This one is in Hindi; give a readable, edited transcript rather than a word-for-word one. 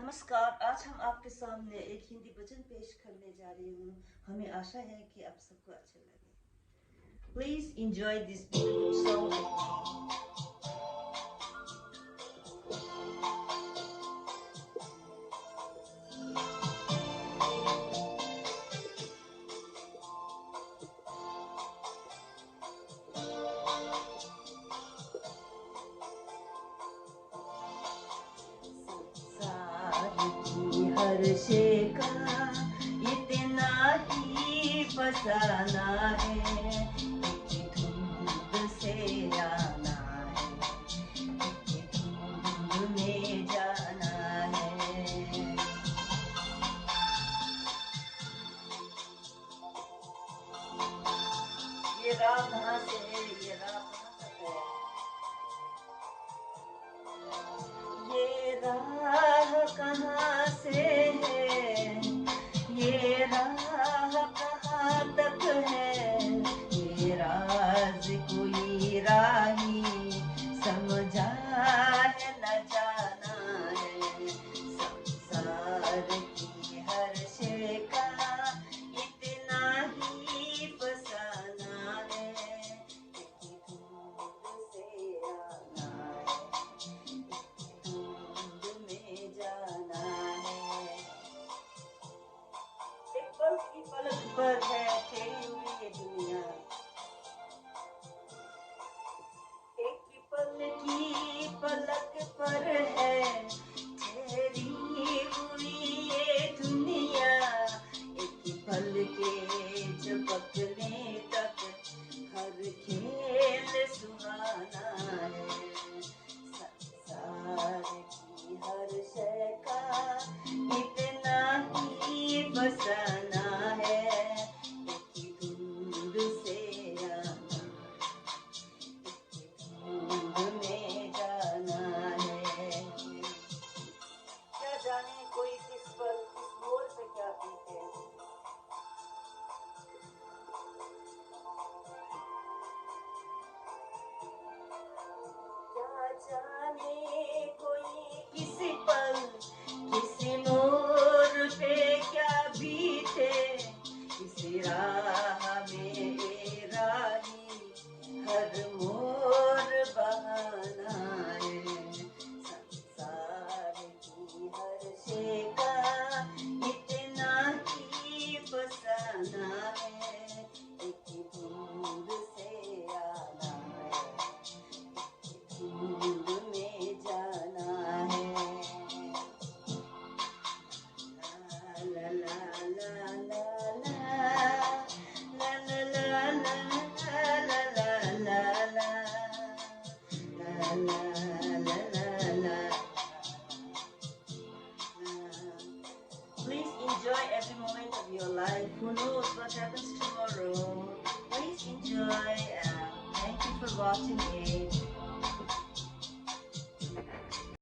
नमस्कार। आज हम आपके सामने एक हिंदी भजन पेश करने जा रही हूँ। हमें आशा है कि आप सबको अच्छा लगे। Please enjoy this beautiful song. हर शे का इतना ही फसाना है, धुंध से आना है, धुंध में जाना है। ये राह कहाँ से है, ये राह कहाँ तक है, ये राह कहाँ से है, ये राह कहाँ तक है, ये राज कोई राही समझा है न जाना है। संसार की हर शे का इतना ही फसाना है, धुंध से आना है, धुंध में जाना है। एक पल की पलक पर है ठहरी हुई ये दुनिया, एक पल की पलक पर है ठहरी हुई ये दुनिया। एक पल के झपकने तक हर खेल सुहाना है। संसार की हर शय का इतना ही फसाना है, एक धुंध से आना, धुंध में जाना है। क्या जाने कोई किस पल किस मोड़ पे क्या बीते, क्या जाने कोई किसी पल किसी मोड़ पे क्या बीते। इसी राह में राही हर मोड़ बहाना है। संसार की हर शे का इतना ही फसाना है, एक धुंध से आना है, धुंध में जाना है। ला ला ला ला ला ला ला ला ला ला ला ला। Please enjoy every moment of your life. Who knows what happens tomorrow? Please enjoy. Thank you for watching it.